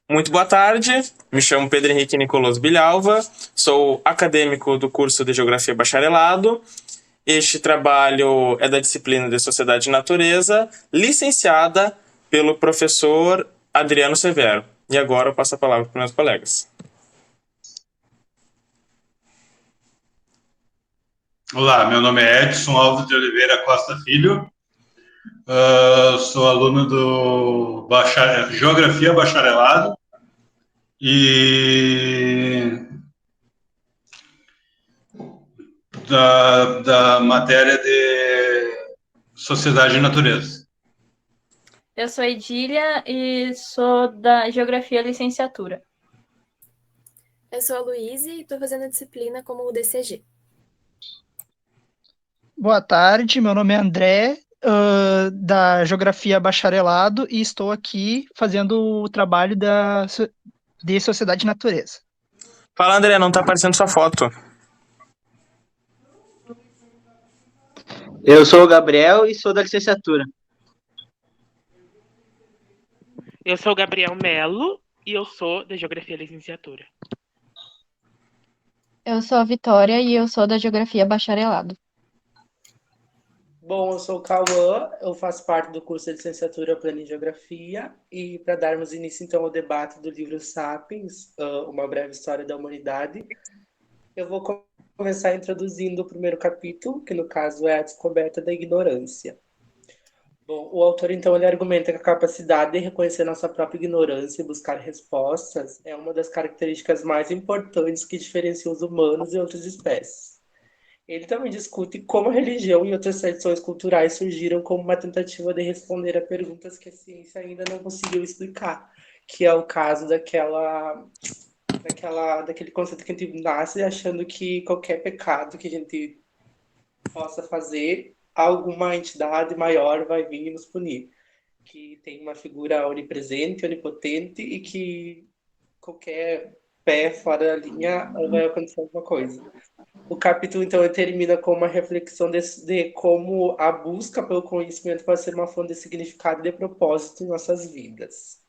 Muito boa tarde, me chamo Pedro Henrique Nicolas Bilhalva, sou acadêmico do curso de Geografia Bacharelado. Este trabalho é da disciplina de Sociedade e Natureza, licenciada pelo professor Adriano Severo. E agora eu passo a palavra para meus colegas. Olá, meu nome é Edson Alves de Oliveira Costa Filho, sou aluno do Geografia Bacharelado e da matéria de Sociedade e Natureza. Eu sou Edília e sou da Geografia Licenciatura. Eu sou a Luíse e estou fazendo a disciplina como DCG. Boa tarde, meu nome é André, da Geografia Bacharelado, e estou aqui fazendo o trabalho de Sociedade e Natureza. Fala, André, não tá aparecendo sua foto. Eu sou o Gabriel e sou da licenciatura. Eu sou o Gabriel Melo e eu sou da Geografia Licenciatura. Eu sou a Vitória e eu sou da Geografia Bacharelado. Bom, eu sou o Cauã, eu faço parte do curso de licenciatura Plano em Geografia e para darmos início então ao debate do livro Sapiens, uma breve história da humanidade, eu vou começar introduzindo o primeiro capítulo, que no caso é a descoberta da ignorância. Bom, o autor então ele argumenta que a capacidade de reconhecer nossa própria ignorância e buscar respostas é uma das características mais importantes que diferenciam os humanos e outras espécies. Ele também discute como a religião e outras tradições culturais surgiram como uma tentativa de responder a perguntas que a ciência ainda não conseguiu explicar, que é o caso daquele conceito que a gente nasce achando que qualquer pecado que a gente possa fazer, alguma entidade maior vai vir e nos punir. Que tem uma figura onipresente, onipotente e que qualquer pé fora da linha vai acontecer alguma coisa. O capítulo, então, termina com uma reflexão de como a busca pelo conhecimento pode ser uma fonte de significado e de propósito em nossas vidas.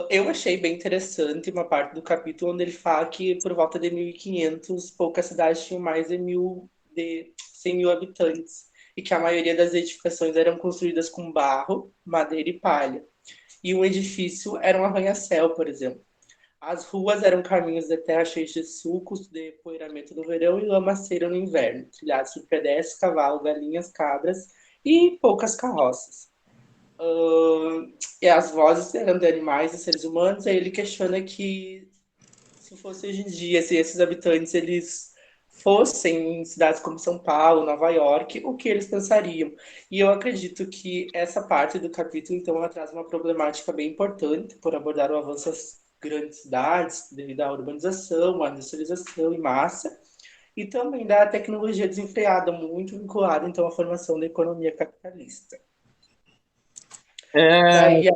Eu achei bem interessante uma parte do capítulo onde ele fala que por volta de 1500 poucas cidades tinham mais de 100 mil habitantes e que a maioria das edificações eram construídas com barro, madeira e palha. E um edifício era um arranha-céu, por exemplo. As ruas eram caminhos de terra cheios de sulcos, de poeiramento no verão e lamaceira no inverno, trilhados por pedestres, cavalos, galinhas, cabras e poucas carroças. E as vozes eram de animais e seres humanos, aí ele questiona que se fosse hoje em dia, se esses habitantes eles fossem em cidades como São Paulo, Nova York, o que eles pensariam? E eu acredito que essa parte do capítulo, então, ela traz uma problemática bem importante por abordar o avanço das grandes cidades devido à urbanização, à industrialização em massa, e também da tecnologia desenfreada, muito vinculada, então, à formação da economia capitalista. Daí,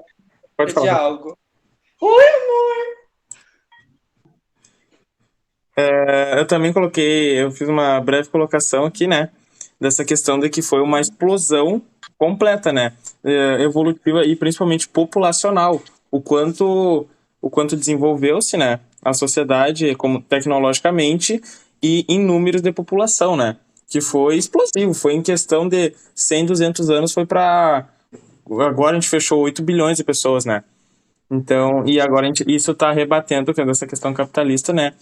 Pode falar. diálogo. Oi, amor! Eu também eu fiz uma breve colocação aqui, né, dessa questão de que foi uma explosão completa, né, evolutiva e principalmente populacional, o quanto desenvolveu-se, né, a sociedade como tecnologicamente e em números de população, né, que foi explosivo, foi em questão de 100, 200 anos, foi para agora a gente fechou 8 bilhões de pessoas, né. Então, e agora isso está rebatendo essa questão capitalista, né,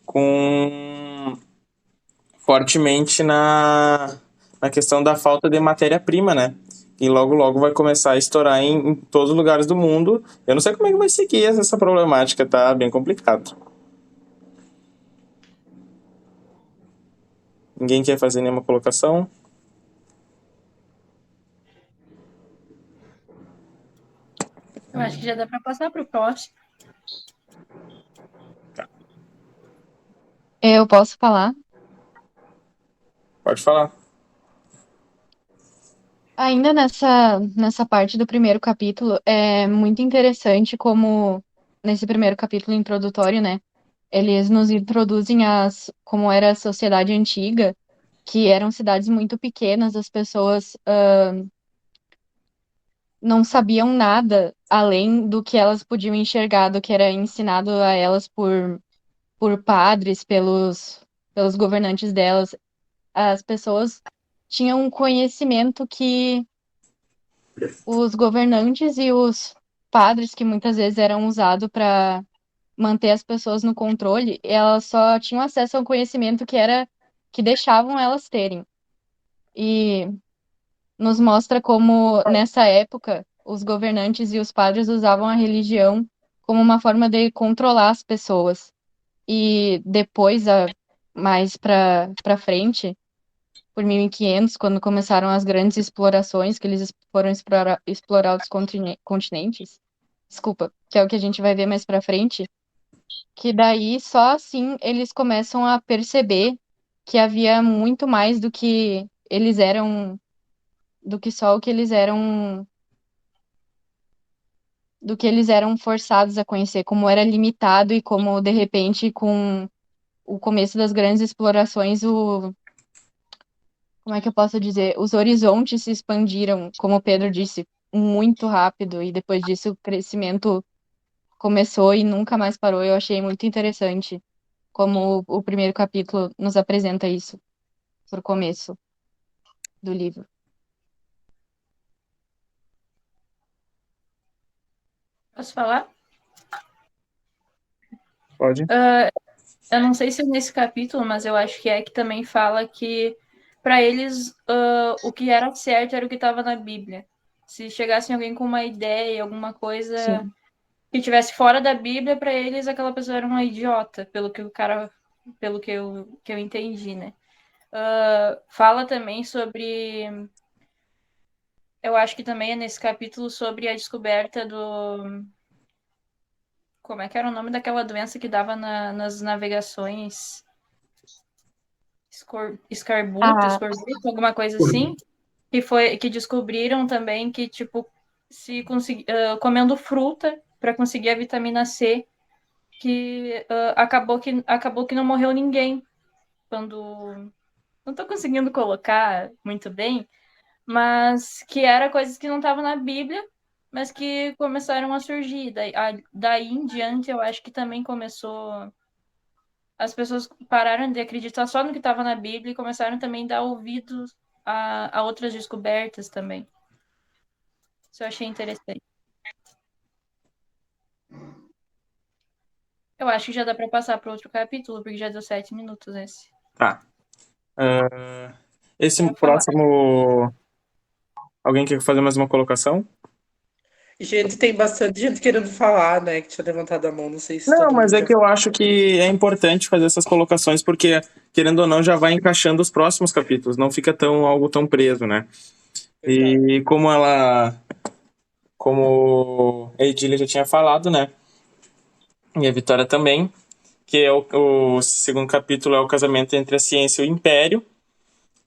com fortemente na questão da falta de matéria-prima, né? E logo, logo vai começar a estourar em todos os lugares do mundo. Eu não sei como é que vai seguir essa problemática, tá bem complicado. Ninguém quer fazer nenhuma colocação? Eu acho que já dá para passar para o próximo. Eu posso falar? Pode falar. Ainda nessa parte do primeiro capítulo, é muito interessante como, nesse primeiro capítulo introdutório, né, eles nos introduzem como era a sociedade antiga, que eram cidades muito pequenas, as pessoas não sabiam nada além do que elas podiam enxergar, do que era ensinado a elas por padres, pelos governantes delas. As pessoas tinham um conhecimento que os governantes e os padres, que muitas vezes eram usados para manter as pessoas no controle, elas só tinham acesso a um conhecimento que deixavam elas terem. E nos mostra como, nessa época, os governantes e os padres usavam a religião como uma forma de controlar as pessoas. E depois, mais para frente, por 1500, quando começaram as grandes explorações, que eles foram explorar outros continentes, desculpa, que é o que a gente vai ver mais para frente, que daí só assim eles começam a perceber que havia muito mais do que eles eram, do que só o que eles eram, do que eles eram forçados a conhecer, como era limitado e como de repente com o começo das grandes explorações, como é que eu posso dizer, os horizontes se expandiram, como o Pedro disse, muito rápido e depois disso o crescimento começou e nunca mais parou. Eu achei muito interessante como o primeiro capítulo nos apresenta isso por começo do livro. Posso falar? Pode? Eu não sei se é nesse capítulo, mas eu acho que também fala que para eles o que era certo era o que estava na Bíblia. Se chegasse alguém com uma ideia, alguma coisa Sim. que tivesse fora da Bíblia, para eles aquela pessoa era uma idiota, pelo que eu entendi, né? Fala também sobre, eu acho que também é nesse capítulo sobre a descoberta do, como é que era o nome daquela doença que dava nas navegações? Escorbuto, alguma coisa assim, que descobriram também que, tipo, se comendo fruta para conseguir a vitamina C, que acabou que não morreu ninguém. Quando não tô conseguindo colocar muito bem, mas que era coisas que não estavam na Bíblia, mas que começaram a surgir. Daí em diante, eu acho que também começou. As pessoas pararam de acreditar só no que estava na Bíblia e começaram também a dar ouvidos a outras descobertas também. Isso eu achei interessante. Eu acho que já dá para passar para outro capítulo, porque já deu 7 minutos esse. Tá. Esse Quero falar. próximo. Alguém quer fazer mais uma colocação? Gente, tem bastante gente querendo falar, né? Que tinha levantado a mão, não sei se Não, todo mas mundo é já que eu acho que é importante fazer essas colocações, porque, querendo ou não, já vai encaixando os próximos capítulos, não fica algo tão preso, né? E como a Edília já tinha falado, né? E a Vitória também, que é o segundo capítulo é o casamento entre a ciência e o império,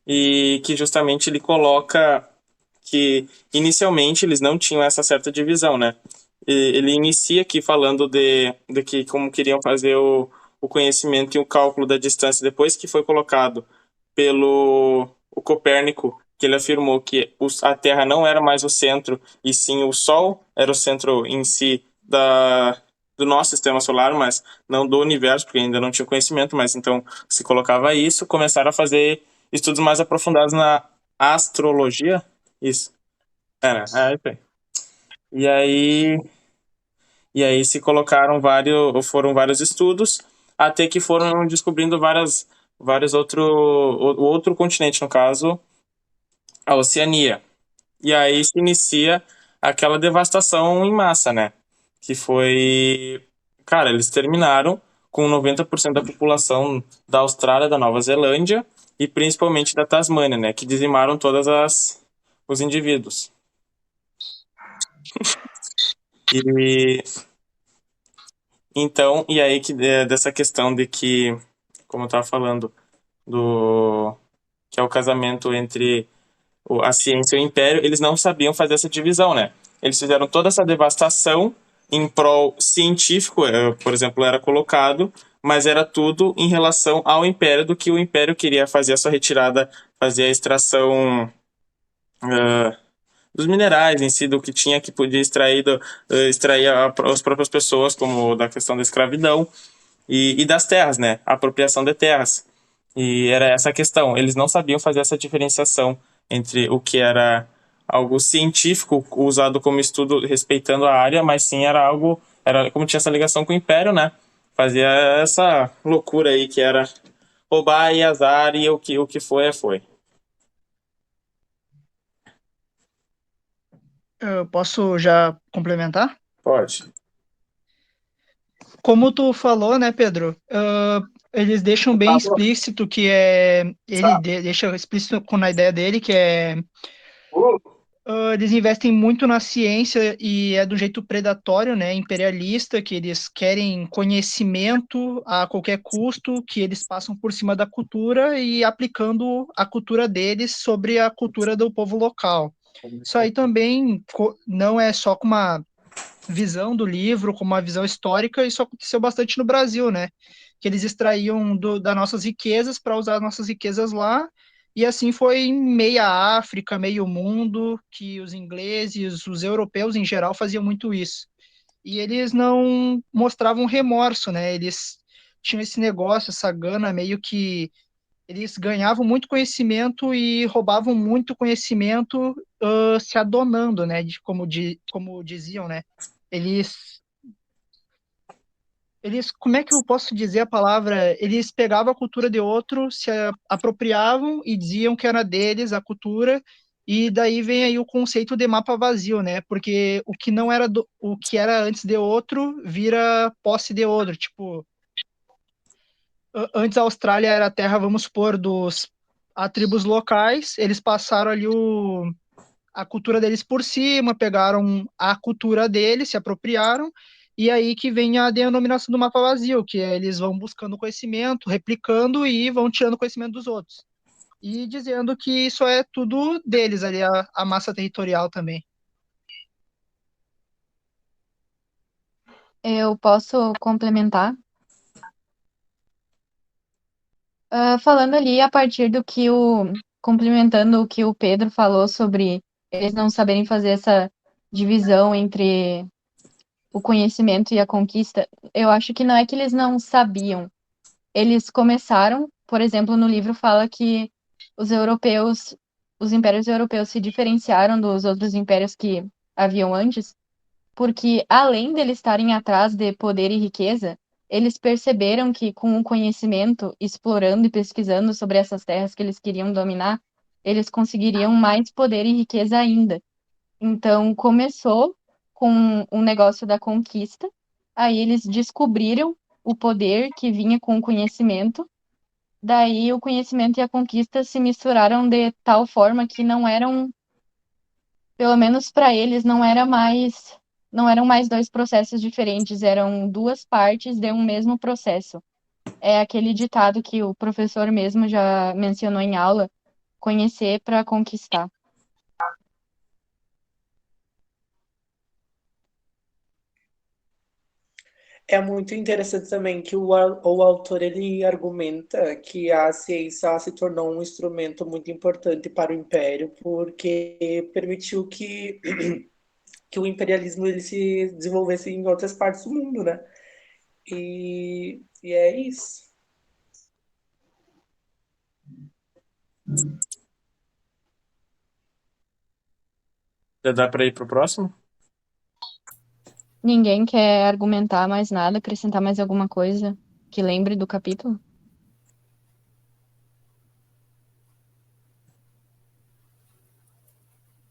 e que justamente ele coloca que inicialmente eles não tinham essa certa divisão, né? E ele inicia aqui falando de que como queriam fazer o conhecimento e o cálculo da distância depois que foi colocado pelo o Copérnico, que ele afirmou que a Terra não era mais o centro e sim o Sol era o centro em si do nosso sistema solar, mas não do universo, porque ainda não tinha conhecimento, mas então se colocava isso, começaram a fazer estudos mais aprofundados na astrologia, isso. Isso aí. E aí se colocaram foram vários estudos, até que foram descobrindo vários outro continente, no caso, a Oceania. E aí se inicia aquela devastação em massa, né? Que foi, cara, eles terminaram com 90% da população da Austrália, da Nova Zelândia e principalmente da Tasmânia, né? Que dizimaram os indivíduos. E então, e aí dessa questão de que, como eu estava falando, que é o casamento entre a ciência e o império, eles não sabiam fazer essa divisão, né? Eles fizeram toda essa devastação em prol científico, por exemplo, era colocado, mas era tudo em relação ao império, do que o império queria fazer a sua retirada, fazer a extração dos minerais em si, do que tinha que podia extrair, extrair as próprias pessoas, como da questão da escravidão e das terras, né? A apropriação de terras. E era essa a questão. Eles não sabiam fazer essa diferenciação entre o que era algo científico usado como estudo respeitando a área, mas sim era algo, era como tinha essa ligação com o Império, né? Fazia essa loucura aí que era roubar e azar e o que foi é foi. Eu posso já complementar? Pode. Como tu falou, né, Pedro? Eles deixam bem explícito que é. Deixa explícito na ideia dele que é. Eles investem muito na ciência e é do jeito predatório, né, imperialista, que eles querem conhecimento a qualquer custo, que eles passam por cima da cultura e aplicando a cultura deles sobre a cultura do povo local. Isso aí também não é só com uma visão do livro, com uma visão histórica, isso aconteceu bastante no Brasil, né? Que eles extraíam das nossas riquezas para usar as nossas riquezas lá, e assim foi em meia África, meio mundo, que os ingleses, os europeus em geral faziam muito isso. E eles não mostravam remorso, né? Eles tinham esse negócio, essa gana meio que eles ganhavam muito conhecimento e roubavam muito conhecimento, se adonando, né? Como diziam, né? Eles, como é que eu posso dizer a palavra? Eles pegavam a cultura de outro, se apropriavam e diziam que era deles a cultura, e daí vem aí o conceito de mapa vazio, né? Porque o que não era o que era antes de outro vira posse de outro. Tipo, antes a Austrália era a terra, vamos supor, dos tribos locais, eles passaram ali a cultura deles por cima, pegaram a cultura deles, se apropriaram, e aí que vem a denominação do mapa vazio, que é eles vão buscando conhecimento, replicando e vão tirando conhecimento dos outros. E dizendo que isso é tudo deles ali, a massa territorial também. Eu posso complementar? Falando ali a partir do que complementando o que o Pedro falou sobre eles não saberem fazer essa divisão entre o conhecimento e a conquista, eu acho que não é que eles não sabiam. Eles começaram, por exemplo, no livro fala que os europeus, os impérios europeus se diferenciaram dos outros impérios que haviam antes, porque além deles estarem atrás de poder e riqueza, eles perceberam que com o conhecimento, explorando e pesquisando sobre essas terras que eles queriam dominar, eles conseguiriam mais poder e riqueza ainda. Então, começou com o negócio da conquista, aí eles descobriram o poder que vinha com o conhecimento, daí o conhecimento e a conquista se misturaram de tal forma que não eram, pelo menos para eles, não eram mais dois processos diferentes, eram duas partes de um mesmo processo. É aquele ditado que o professor mesmo já mencionou em aula, conhecer para conquistar. É muito interessante também que o autor ele argumenta que a ciência se tornou um instrumento muito importante para o império porque permitiu que o imperialismo ele se desenvolvesse em outras partes do mundo, né? E é isso. Já dá para ir pro próximo? Ninguém quer argumentar mais nada, acrescentar mais alguma coisa que lembre do capítulo?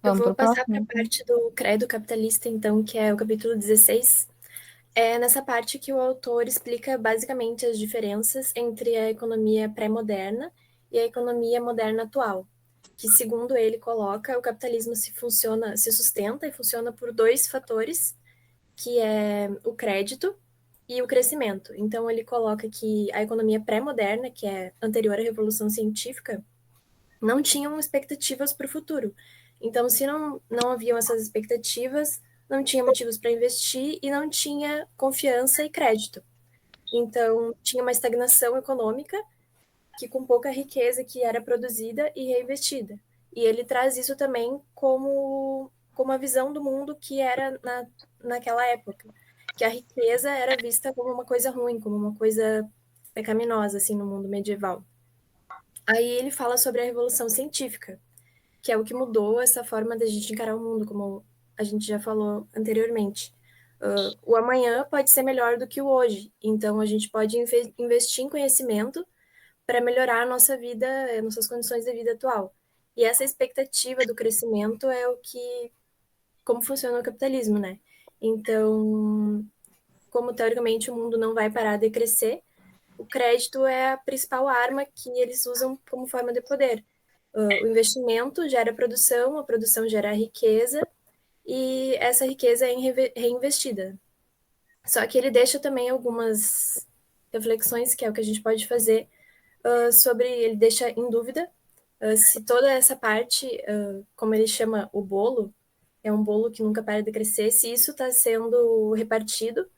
Eu Vamos vou pro passar para próximo? a parte do Credo Capitalista, então, que é o capítulo 16. É nessa parte que o autor explica basicamente as diferenças entre a economia pré-moderna e a economia moderna atual, que, segundo ele coloca, o capitalismo se sustenta e funciona por dois fatores, que é o crédito e o crescimento. Então, ele coloca que a economia pré-moderna, que é anterior à Revolução Científica, não tinham expectativas para o futuro. Então, se não haviam essas expectativas, não tinha motivos para investir e não tinha confiança e crédito. Então, tinha uma estagnação econômica que com pouca riqueza que era produzida e reinvestida. E ele traz isso também como a visão do mundo que era naquela época, que a riqueza era vista como uma coisa ruim, como uma coisa pecaminosa, assim, no mundo medieval. Aí ele fala sobre a revolução científica, que é o que mudou essa forma da gente encarar o mundo, como a gente já falou anteriormente. O amanhã pode ser melhor do que o hoje, então a gente pode investir em conhecimento para melhorar a nossa vida, nossas condições de vida atual. E essa expectativa do crescimento é como funciona o capitalismo, né? Então, como teoricamente o mundo não vai parar de crescer, o crédito é a principal arma que eles usam como forma de poder. O investimento gera produção, a produção gera riqueza, e essa riqueza é reinvestida. Só que ele deixa também algumas reflexões, que é o que a gente pode fazer, ele deixa em dúvida se toda essa parte, como ele chama o bolo, é um bolo que nunca para de crescer, se isso está sendo repartido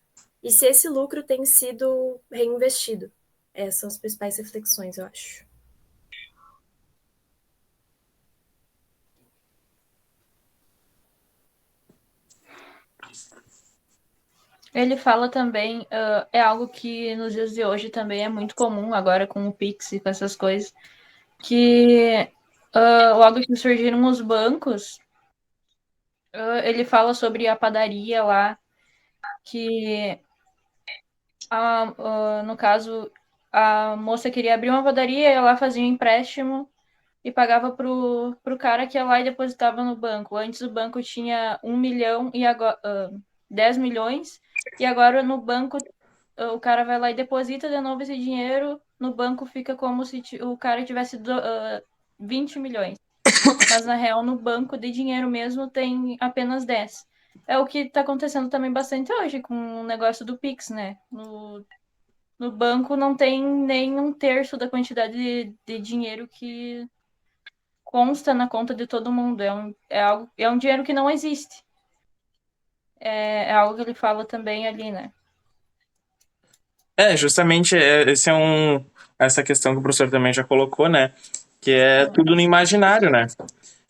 e se esse lucro tem sido reinvestido. Essas são as principais reflexões, eu acho. Ele fala também, é algo que nos dias de hoje também é muito comum, agora com o Pix e com essas coisas, que logo que surgiram os bancos, ele fala sobre a padaria lá, que no caso a moça queria abrir uma padaria, ela fazia um empréstimo e pagava pro cara que ia lá e depositava no banco. Antes o banco tinha 1 milhão e agora 10 milhões, e agora no banco o cara vai lá e deposita de novo esse dinheiro, no banco fica como se o cara tivesse 20 milhões. Mas na real, no banco de dinheiro mesmo tem apenas 10. É o que está acontecendo também bastante hoje com o negócio do Pix, né? No banco não tem nem um terço da quantidade de dinheiro que consta na conta de todo mundo. É um dinheiro que não existe. É algo que ele fala também ali, né? Justamente, essa questão que o professor também já colocou, né? Que é tudo no imaginário, né?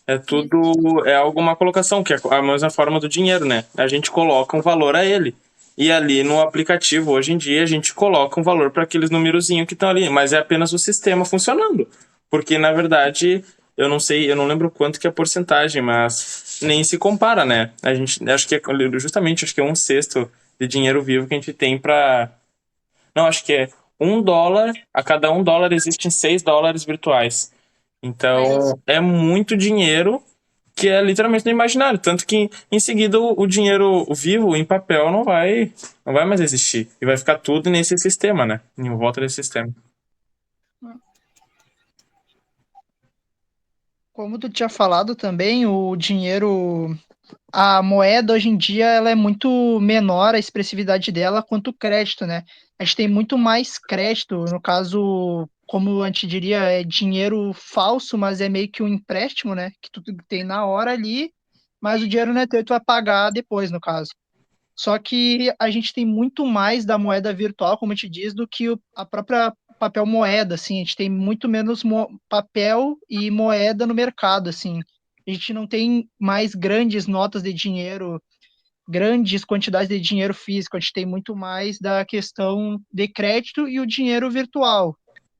É alguma colocação, que é a mesma forma do dinheiro, né? A gente coloca um valor a ele. E ali no aplicativo, hoje em dia, a gente coloca um valor para aqueles numerozinhos que estão ali, mas é apenas o sistema funcionando. Porque, na verdade, eu não sei, eu não lembro quanto que é a porcentagem, mas nem se compara, né? A gente, acho que é justamente, acho que é 1/6 de dinheiro vivo que a gente tem para... Não, acho que é $1, a cada $1 existem $6 virtuais. Então, é muito dinheiro que é literalmente no imaginário. Tanto que, em seguida, o dinheiro vivo, em papel, não vai mais existir. E vai ficar tudo nesse sistema, né? Em volta desse sistema. Como tu tinha falado também, o dinheiro, a moeda hoje em dia, ela é muito menor a expressividade dela quanto o crédito, né? A gente tem muito mais crédito, no caso, como a gente diria, é dinheiro falso, mas é meio que um empréstimo, né? Que tu tem na hora ali, mas o dinheiro não é teu, tu vai pagar depois, no caso. Só que a gente tem muito mais da moeda virtual, como a gente diz, do que a própria papel moeda, assim. A gente tem muito menos papel e moeda no mercado, assim. A gente não tem mais grandes notas de dinheiro, grandes quantidades de dinheiro físico. A gente tem muito mais da questão de crédito e o dinheiro virtual,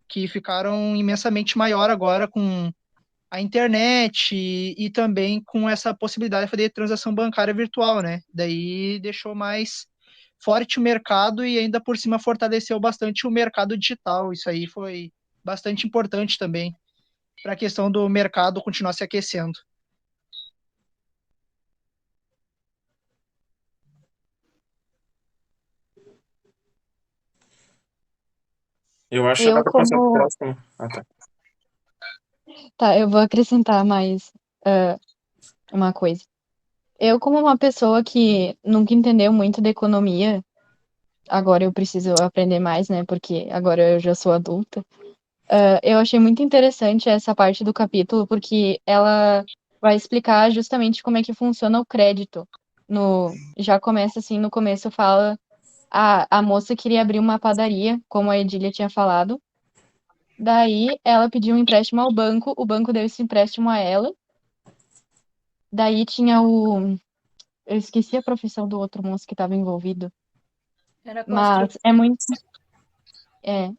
que ficaram imensamente maior agora com a internet e também com essa possibilidade de fazer transação bancária virtual, né? Daí deixou mais forte o mercado e ainda por cima fortaleceu bastante o mercado digital. Isso aí foi bastante importante também para a questão do mercado continuar se aquecendo. Eu acho que já dá pra passar pro próximo. Ah, tá. Tá, eu vou acrescentar mais uma coisa. Eu, como uma pessoa que nunca entendeu muito de economia, agora eu preciso aprender mais, né? Porque agora eu já sou adulta. Eu achei muito interessante essa parte do capítulo, porque ela vai explicar justamente como é que funciona o crédito. Já começa assim, no começo fala a moça queria abrir uma padaria, como a Edília tinha falado. Daí ela pediu um empréstimo ao banco, o banco deu esse empréstimo a ela. Daí tinha o. Eu esqueci a profissão do outro moço que estava envolvido. Era Mas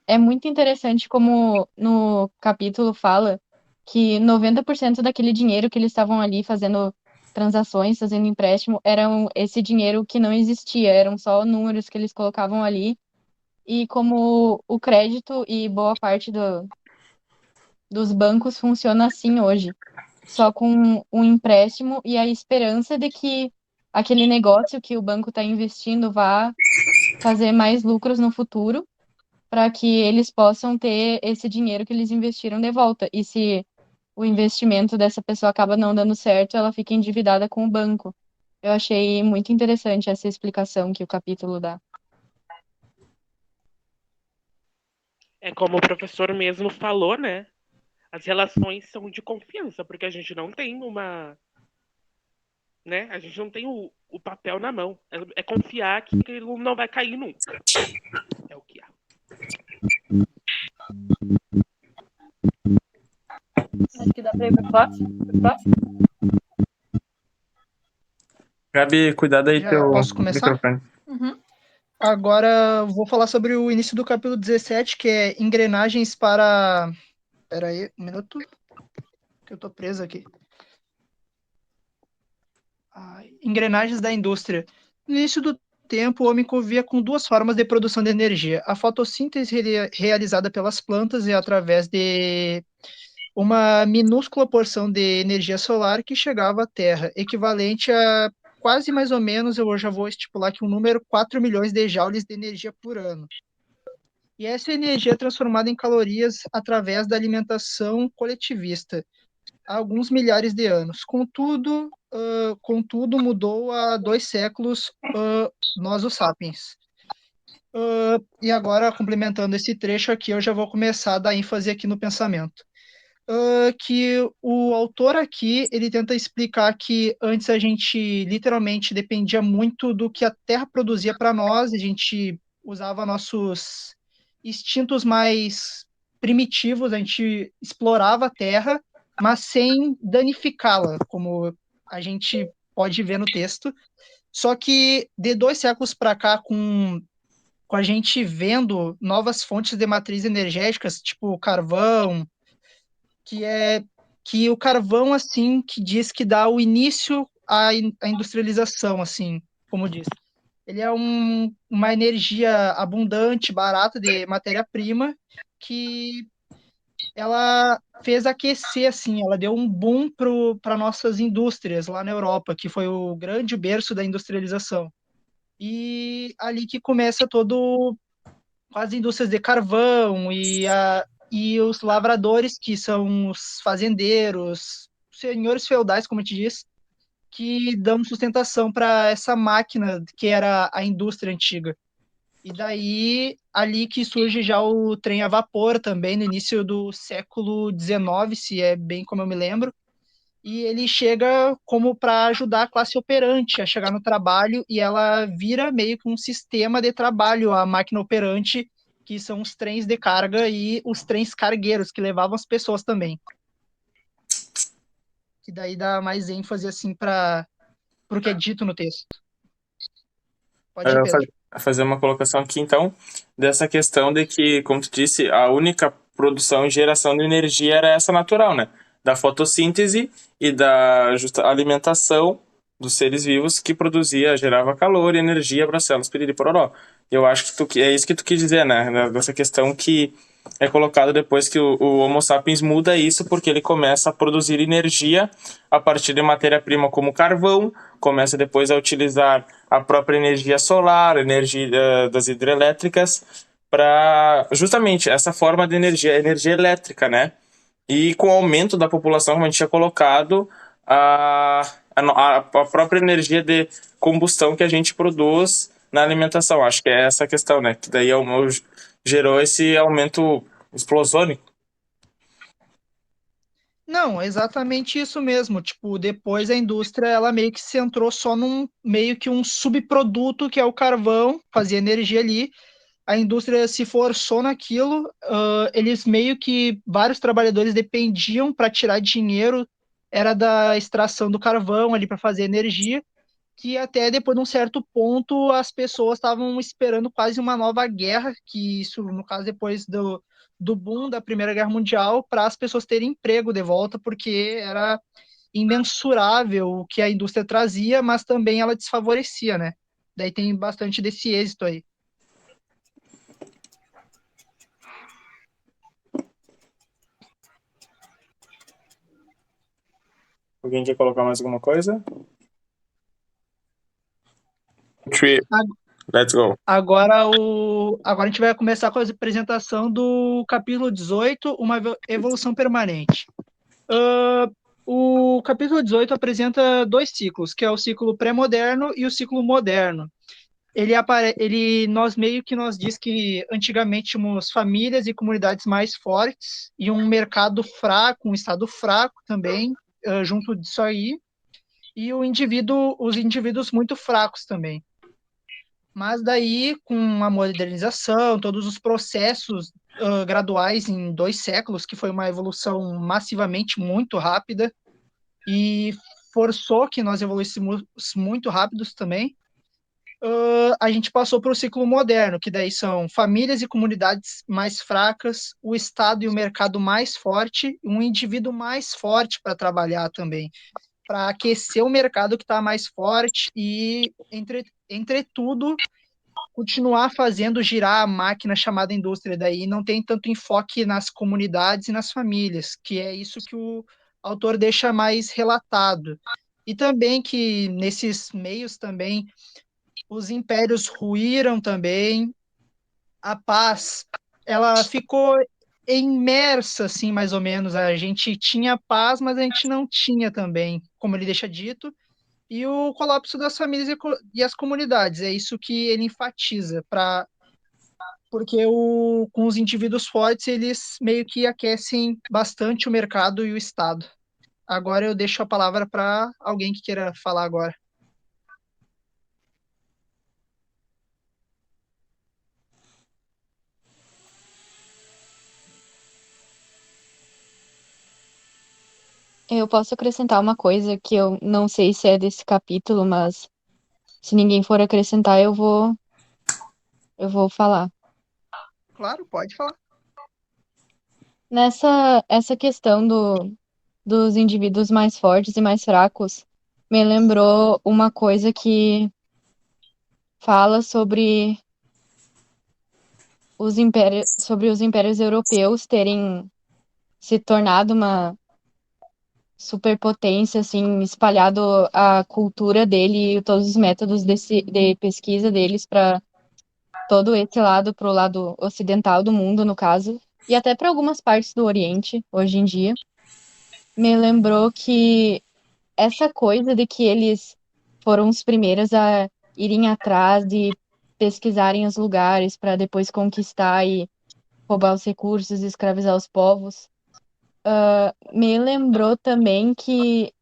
é muito interessante como no capítulo fala que 90% daquele dinheiro que eles estavam ali fazendo transações, fazendo empréstimo, eram esse dinheiro que não existia, eram só números que eles colocavam ali. E como o crédito e boa parte dos bancos funciona assim hoje, só com um empréstimo e a esperança de que aquele negócio que o banco está investindo vá fazer mais lucros no futuro, para que eles possam ter esse dinheiro que eles investiram de volta. E se o investimento dessa pessoa acaba não dando certo, ela fica endividada com o banco. Eu achei muito interessante essa explicação que o capítulo dá. É como o professor mesmo falou, né? As relações são de confiança, porque a gente não tem uma. Né? A gente não tem o papel na mão. É confiar que aquilo não vai cair nunca. É o que há. Acho que dá pra ir pro próximo. Gabi, cuidado aí Já teu posso começar? microfone. Uhum. Agora vou falar sobre o início do capítulo 17, que é engrenagens para. Pera aí, um minuto, que eu tô preso aqui. Engrenagens da indústria. No início do tempo, o homem convivia com duas formas de produção de energia. A fotossíntese realizada pelas plantas e através de uma minúscula porção de energia solar que chegava à Terra, equivalente a quase mais ou menos, eu já vou estipular aqui um número, 4 milhões de joules de energia por ano. E essa energia é transformada em calorias através da alimentação coletivista, há alguns milhares de anos. Contudo, mudou há 2 séculos nós, os sapiens. E agora, complementando esse trecho aqui, eu já vou começar a dar ênfase aqui no pensamento. Que o autor aqui, ele tenta explicar que antes a gente literalmente dependia muito do que a Terra produzia para nós, a gente usava nossos instintos mais primitivos, a gente explorava a Terra, mas sem danificá-la, como a gente pode ver no texto. Só que de 2 séculos para cá, com a gente vendo novas fontes de matriz energéticas, tipo carvão, que o carvão, assim, que diz que dá o início à industrialização, assim, como diz. Ele é uma energia abundante, barata de matéria-prima, que ela fez aquecer, assim, ela deu um boom para nossas indústrias lá na Europa, que foi o grande berço da industrialização. E ali que começa todo as indústrias de carvão e os lavradores, que são os fazendeiros, senhores feudais, como a gente diz, que dão sustentação para essa máquina que era a indústria antiga. E daí, ali que surge já o trem a vapor também, no início do século XIX, se é bem como eu me lembro, e ele chega como para ajudar a classe operante a chegar no trabalho, e ela vira meio que um sistema de trabalho, a máquina operante, que são os trens de carga e os trens cargueiros, que levavam as pessoas também. Que daí dá mais ênfase assim para o que é dito no texto. Pode ir, Pedro. Fazer uma colocação aqui, então, dessa questão de que, como tu disse, a única produção e geração de energia era essa natural, né? Da fotossíntese e da justa alimentação dos seres vivos que produzia, gerava calor e energia para as células piriri pororó. Eu acho que é isso que tu quis dizer, né? Dessa questão que é colocado depois que o Homo sapiens muda isso, porque ele começa a produzir energia a partir de matéria-prima como carvão, começa depois a utilizar a própria energia solar, energia das hidrelétricas, para justamente essa forma de energia, energia elétrica, né? E com o aumento da população, como a gente tinha colocado, a própria energia de combustão que a gente produz na alimentação. Acho que é essa a questão, né? Que daí gerou esse aumento explosônico. Não, exatamente isso mesmo. Tipo, depois a indústria, ela meio que se centrou só num meio que um subproduto que é o carvão, fazia energia ali, a indústria se forçou naquilo, eles meio que, vários trabalhadores dependiam para tirar dinheiro, era da extração do carvão ali para fazer energia, que até depois de um certo ponto as pessoas estavam esperando quase uma nova guerra, que isso, no caso, depois do boom da Primeira Guerra Mundial, para as pessoas terem emprego de volta, porque era imensurável o que a indústria trazia, mas também ela desfavorecia, né? Daí tem bastante desse êxito aí. Alguém quer colocar mais alguma coisa? Trip. Let's go. Agora a gente vai começar com a apresentação do capítulo 18, uma evolução permanente. O capítulo 18 apresenta dois ciclos, que é o ciclo pré-moderno e o ciclo moderno. Nós meio que nos diz que antigamente tínhamos famílias e comunidades mais fortes e um mercado fraco, um estado fraco também, junto disso aí, e os indivíduos muito fracos também. Mas daí, com a modernização, todos os processos graduais em 2 séculos, que foi uma evolução massivamente muito rápida, e forçou que nós evoluíssemos muito rápidos também, a gente passou para o ciclo moderno, que daí são famílias e comunidades mais fracas, o Estado e o mercado mais forte, um indivíduo mais forte para trabalhar também, para aquecer o mercado que está mais forte e, entretudo, continuar fazendo girar a máquina chamada indústria. Daí não tem tanto enfoque nas comunidades e nas famílias, que é isso que o autor deixa mais relatado. E também que nesses meios também os impérios ruíram também, a paz ela ficou imersa, assim, mais ou menos. A gente tinha paz, mas a gente não tinha também, como ele deixa dito, e o colapso das famílias e as comunidades. É isso que ele enfatiza, porque com os indivíduos fortes, eles meio que aquecem bastante o mercado e o Estado. Agora eu deixo a palavra para alguém que queira falar agora. Eu posso acrescentar uma coisa que eu não sei se é desse capítulo, mas se ninguém for acrescentar, eu vou falar. Claro, pode falar. Essa questão dos indivíduos mais fortes e mais fracos me lembrou uma coisa que fala sobre os impérios europeus terem se tornado uma superpotência, assim, espalhado a cultura dele e todos os métodos de pesquisa deles para todo esse lado, para o lado ocidental do mundo, no caso, e até para algumas partes do Oriente, hoje em dia. Me lembrou que essa coisa de que eles foram os primeiros a irem atrás de pesquisarem os lugares para depois conquistar e roubar os recursos e escravizar os povos, me lembrou também que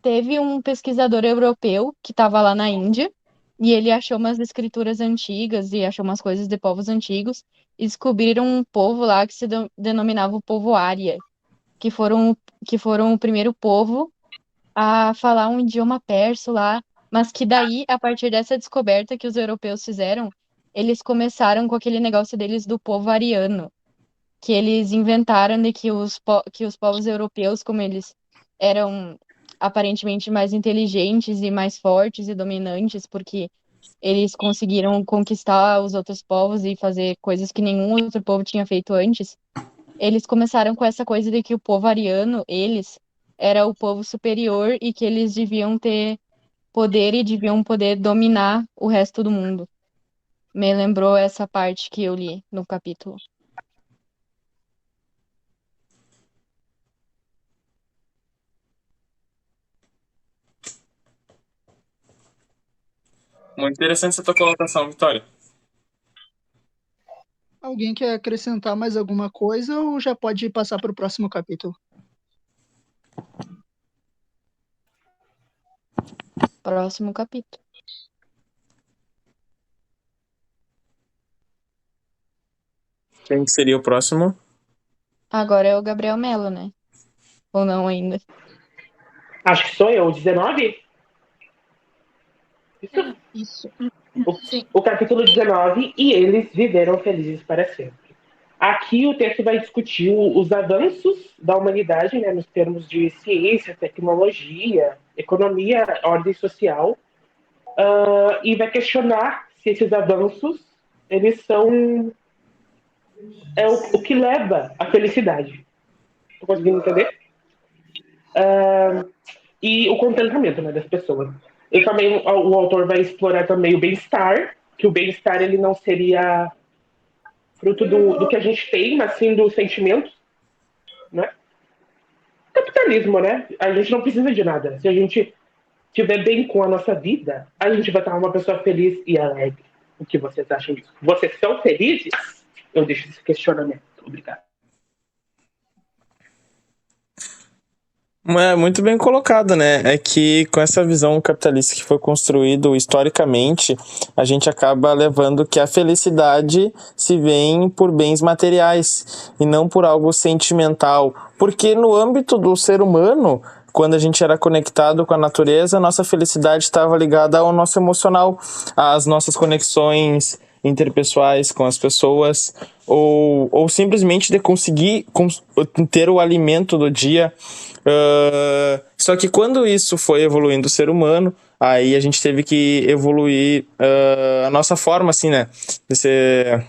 teve um pesquisador europeu que estava lá na Índia e ele achou umas escrituras antigas e achou umas coisas de povos antigos e descobriram um povo lá que se denominava o povo Ária, que foram o primeiro povo a falar um idioma persa lá, mas que daí, a partir dessa descoberta que os europeus fizeram, eles começaram com aquele negócio deles do povo ariano, que eles inventaram de que os povos europeus, como eles eram aparentemente mais inteligentes e mais fortes e dominantes, porque eles conseguiram conquistar os outros povos e fazer coisas que nenhum outro povo tinha feito antes. Eles começaram com essa coisa de que o povo ariano, eles, era o povo superior e que eles deviam ter poder e deviam poder dominar o resto do mundo. Me lembrou essa parte que eu li no capítulo. Muito interessante essa tua colocação, Vitória. Alguém quer acrescentar mais alguma coisa ou já pode passar para o próximo capítulo? Próximo capítulo. Quem que seria o próximo? Agora é o Gabriel Mello, né? Ou não ainda? Acho que sou eu, 19? Isso? Isso. Sim. O capítulo 19, e eles viveram felizes para sempre. Aqui o texto vai discutir os avanços da humanidade, né, nos termos de ciência, tecnologia, economia, ordem social, e vai questionar se esses avanços eles são o que leva à felicidade. Estou conseguindo entender? E o contentamento, né, das pessoas. E também o autor vai explorar também o bem-estar, que o bem-estar ele não seria fruto do que a gente tem, mas sim dos sentimentos, né? Capitalismo, né? A gente não precisa de nada. Se a gente estiver bem com a nossa vida, a gente vai estar uma pessoa feliz e alegre. O que vocês acham disso? Vocês são felizes? Eu deixo esse questionamento. Obrigado. É muito bem colocado, né? É que com essa visão capitalista que foi construído historicamente, a gente acaba levando que a felicidade se vem por bens materiais e não por algo sentimental. Porque no âmbito do ser humano, quando a gente era conectado com a natureza, a nossa felicidade estava ligada ao nosso emocional, às nossas conexões interpessoais com as pessoas, ou simplesmente de conseguir ter o alimento do dia. Só que quando isso foi evoluindo o ser humano, aí a gente teve que evoluir a nossa forma, assim, né? De ser,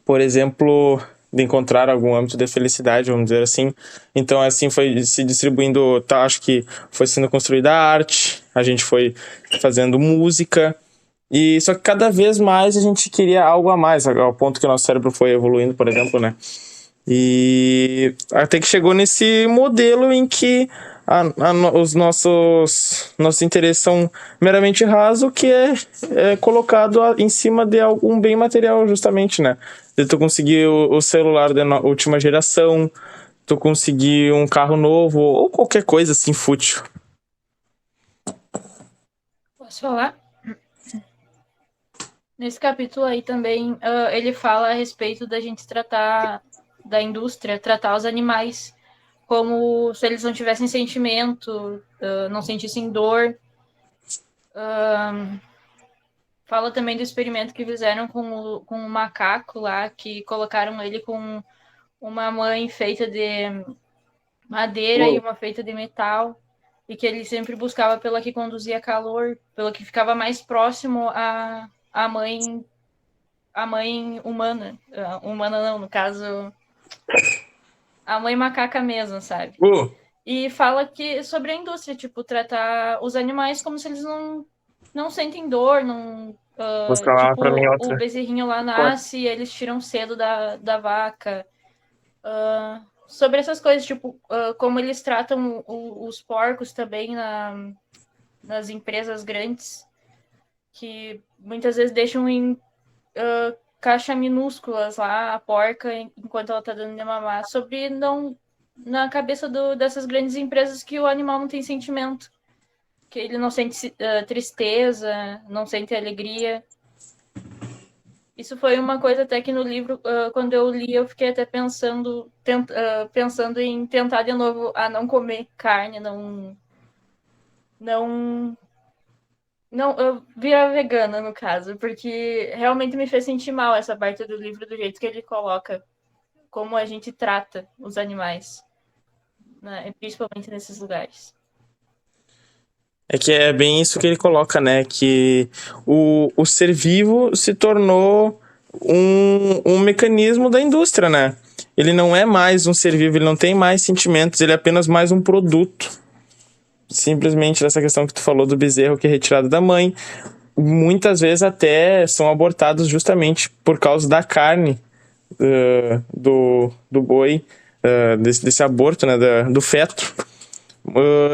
por exemplo, de encontrar algum âmbito de felicidade, vamos dizer assim. Então, assim, foi se distribuindo, tá, acho que foi sendo construída a arte, a gente foi fazendo música, e só que cada vez mais a gente queria algo a mais, ao ponto que o nosso cérebro foi evoluindo, por exemplo, né? E até que chegou nesse modelo em que os nossos interesses são meramente raso, que é colocado em cima de algum bem material, justamente, né? De tu conseguir o celular da última geração, tu conseguir um carro novo, ou qualquer coisa assim fútil. Posso falar? Nesse capítulo aí também, ele fala a respeito da gente tratar da indústria, tratar os animais como se eles não tivessem sentimento, não sentissem dor. Fala também do experimento que fizeram com um macaco lá, que colocaram ele com uma mãe feita de madeira e uma feita de metal, e que ele sempre buscava pela que conduzia calor, pela que ficava mais próximo à mãe humana. Humana não, no caso, a mãe macaca mesmo, sabe? E fala que sobre a indústria, tipo, tratar os animais como se eles não sentem dor, não... Buscar tipo, pra mim outra. o bezerrinho lá nasce e eles tiram cedo da vaca. Sobre essas coisas, tipo, como eles tratam os porcos também nas empresas grandes, que muitas vezes deixam em caixa minúsculas lá a porca enquanto ela tá dando de mamar, sobre não na cabeça dessas grandes empresas que o animal não tem sentimento, que ele não sente tristeza, não sente alegria. Isso foi uma coisa até que no livro, quando eu li, eu fiquei até pensando em tentar de novo a não comer carne, eu virar vegana, no caso, porque realmente me fez sentir mal essa parte do livro, do jeito que ele coloca, como a gente trata os animais, né, principalmente nesses lugares. É que é bem isso que ele coloca, né? Que o ser vivo se tornou um mecanismo da indústria, né? Ele não é mais um ser vivo, ele não tem mais sentimentos, ele é apenas mais um produto. Simplesmente dessa questão que tu falou do bezerro que é retirado da mãe. Muitas vezes até são abortados justamente por causa da carne do boi, desse aborto, né? Do feto.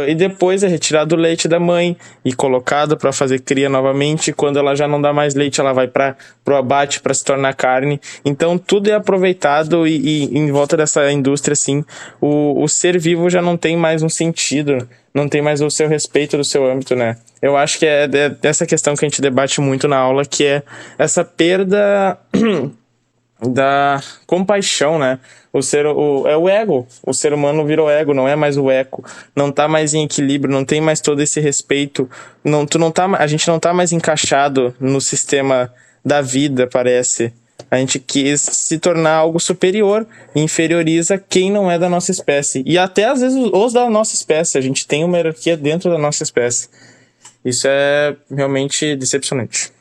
E depois é retirado o leite da mãe e colocado para fazer cria novamente. Quando ela já não dá mais leite, ela vai para o abate para se tornar carne. Então tudo é aproveitado e em volta dessa indústria, assim, o ser vivo já não tem mais um sentido, não tem mais o seu respeito do seu âmbito, né? Eu acho que é dessa questão que a gente debate muito na aula, que é essa perda da compaixão, né? É o ego. O ser humano virou ego, não é mais o eco. Não tá mais em equilíbrio, não tem mais todo esse respeito. A gente não tá mais encaixado no sistema da vida, parece. A gente quis se tornar algo superior e inferioriza quem não é da nossa espécie. E até às vezes os da nossa espécie. A gente tem uma hierarquia dentro da nossa espécie. Isso é realmente decepcionante.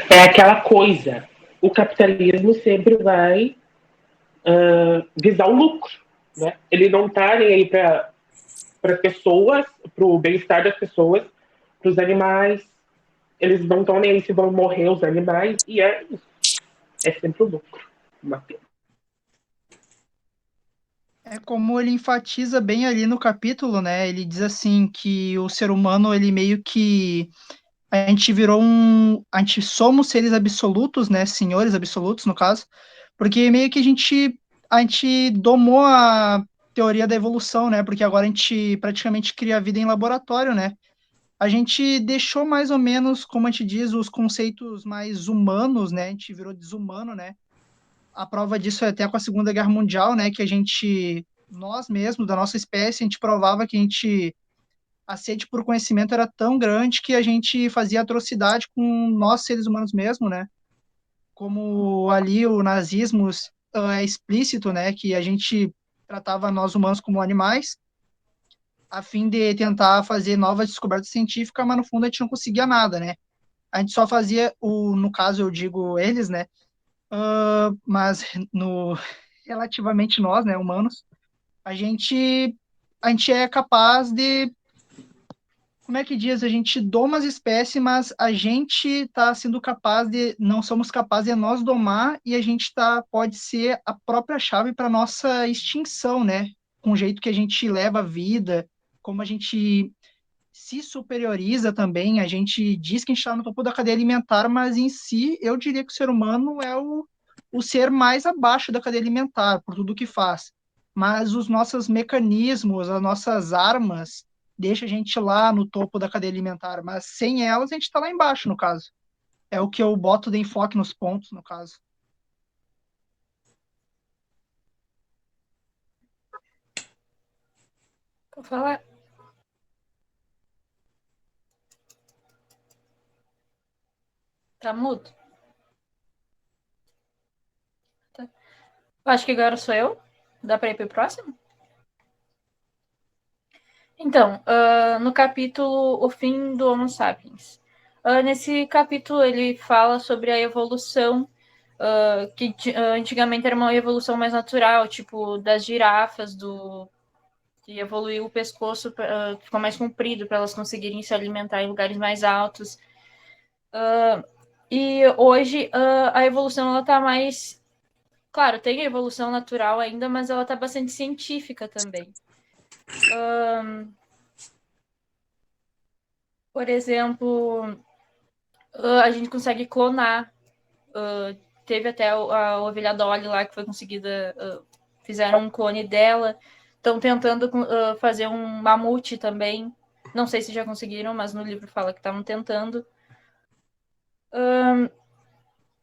É aquela coisa. O capitalismo sempre vai visar o lucro, né? Ele não tá nem aí para as pessoas, para o bem-estar das pessoas, para os animais. Eles não estão nem aí se vão morrer os animais, e é isso. É sempre o lucro. Uma pena. É como ele enfatiza bem ali no capítulo, né? Ele diz assim que o ser humano, ele meio que a gente virou a gente somos seres absolutos, né? Senhores absolutos, no caso, porque meio que a gente domou a teoria da evolução, né? Porque agora a gente praticamente cria a vida em laboratório, né? A gente deixou mais ou menos, como a gente diz, os conceitos mais humanos, né? A gente virou desumano, né? A prova disso é até com a Segunda Guerra Mundial, né? Que nós mesmos, da nossa espécie, a gente provava que a sede por conhecimento era tão grande que a gente fazia atrocidade com nós, seres humanos mesmo, né? Como ali o nazismo é explícito, né? Que a gente tratava nós humanos como animais, a fim de tentar fazer novas descobertas científicas, mas no fundo a gente não conseguia nada, né? A gente só fazia, no caso eu digo eles, né? Mas relativamente nós, né, humanos, a gente, a gente é capaz de, como é que diz, a gente doma as espécies, mas a gente está sendo capaz não somos capazes de nós domar e a gente pode ser a própria chave para nossa extinção, né? Com o jeito que a gente leva a vida, como a gente se superioriza também, a gente diz que a gente está no topo da cadeia alimentar, mas em si, eu diria que o ser humano é o ser mais abaixo da cadeia alimentar, por tudo que faz. Mas os nossos mecanismos, as nossas armas, deixam a gente lá no topo da cadeia alimentar, mas sem elas a gente está lá embaixo, no caso. É o que eu boto de enfoque nos pontos, no caso. Vou falar. Tá mudo? Tá. Acho que agora sou eu. Dá para ir para o próximo? Então, no capítulo O Fim do Homo Sapiens. Nesse capítulo ele fala sobre a evolução, que antigamente era uma evolução mais natural, tipo das girafas, que evoluiu o pescoço, ficou mais comprido para elas conseguirem se alimentar em lugares mais altos. E hoje a evolução ela está mais... Claro, tem a evolução natural ainda, mas ela está bastante científica também. Por exemplo, a gente consegue clonar. Teve até a ovelha Dolly lá que foi conseguida. Fizeram um clone dela. Estão tentando fazer um mamute também. Não sei se já conseguiram, mas no livro fala que estavam tentando.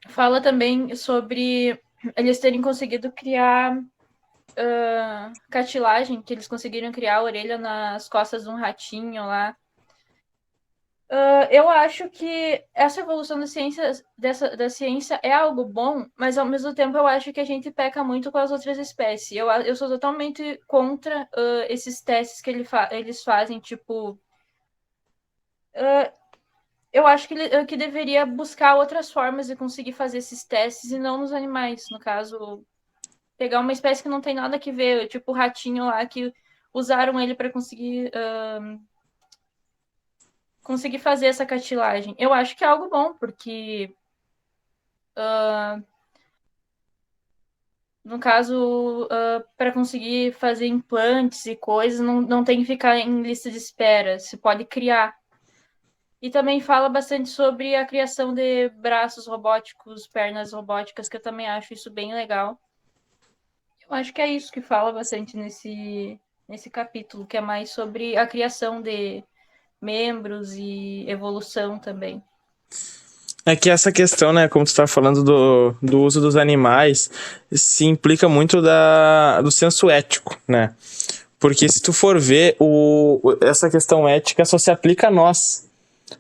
Fala também sobre eles terem conseguido criar cartilagem, que eles conseguiram criar a orelha nas costas de um ratinho lá. Eu acho que essa evolução da ciência é algo bom, mas ao mesmo tempo eu acho que a gente peca muito com as outras espécies. Eu sou totalmente contra esses testes que eles fazem, tipo... eu acho que deveria buscar outras formas de conseguir fazer esses testes e não nos animais. No caso, pegar uma espécie que não tem nada a ver, tipo o ratinho lá, que usaram ele para conseguir fazer essa cartilagem. Eu acho que é algo bom, porque no caso, para conseguir fazer implantes e coisas, não tem que ficar em lista de espera, se pode criar. E também fala bastante sobre a criação de braços robóticos, pernas robóticas, que eu também acho isso bem legal. Eu acho que é isso que fala bastante nesse capítulo, que é mais sobre a criação de membros e evolução também. É que essa questão, né, como tu tá falando do uso dos animais, se implica muito do senso ético, né? Porque se tu for ver, essa questão ética só se aplica a nós.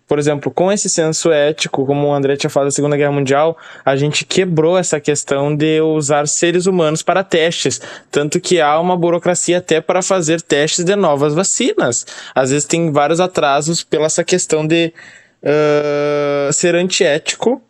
Por exemplo, com esse senso ético, como o André tinha falado da Segunda Guerra Mundial, a gente quebrou essa questão de usar seres humanos para testes. Tanto que há uma burocracia até para fazer testes de novas vacinas. Às vezes tem vários atrasos pela essa questão de ser antiético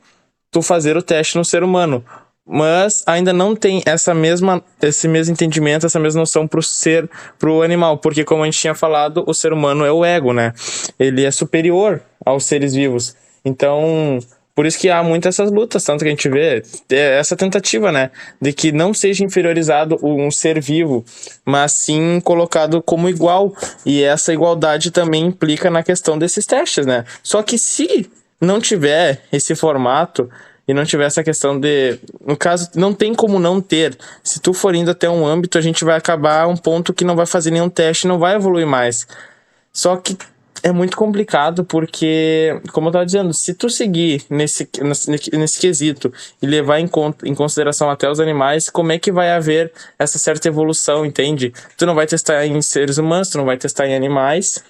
tu fazer o teste no ser humano. Mas ainda não tem esse mesmo entendimento, essa mesma noção pro animal. Porque, como a gente tinha falado, o ser humano é o ego, né? Ele é superior aos seres vivos. Então, por isso que há muitas essas lutas, tanto que a gente vê essa tentativa, né? De que não seja inferiorizado um ser vivo, mas sim colocado como igual. E essa igualdade também implica na questão desses testes, né? Só que se não tiver esse formato e não tiver essa questão de... No caso, não tem como não ter. Se tu for indo até um âmbito, a gente vai acabar um ponto que não vai fazer nenhum teste, não vai evoluir mais. Só que é muito complicado porque, como eu estava dizendo, se tu seguir nesse quesito e levar em consideração até os animais, como é que vai haver essa certa evolução, entende? Tu não vai testar em seres humanos, tu não vai testar em animais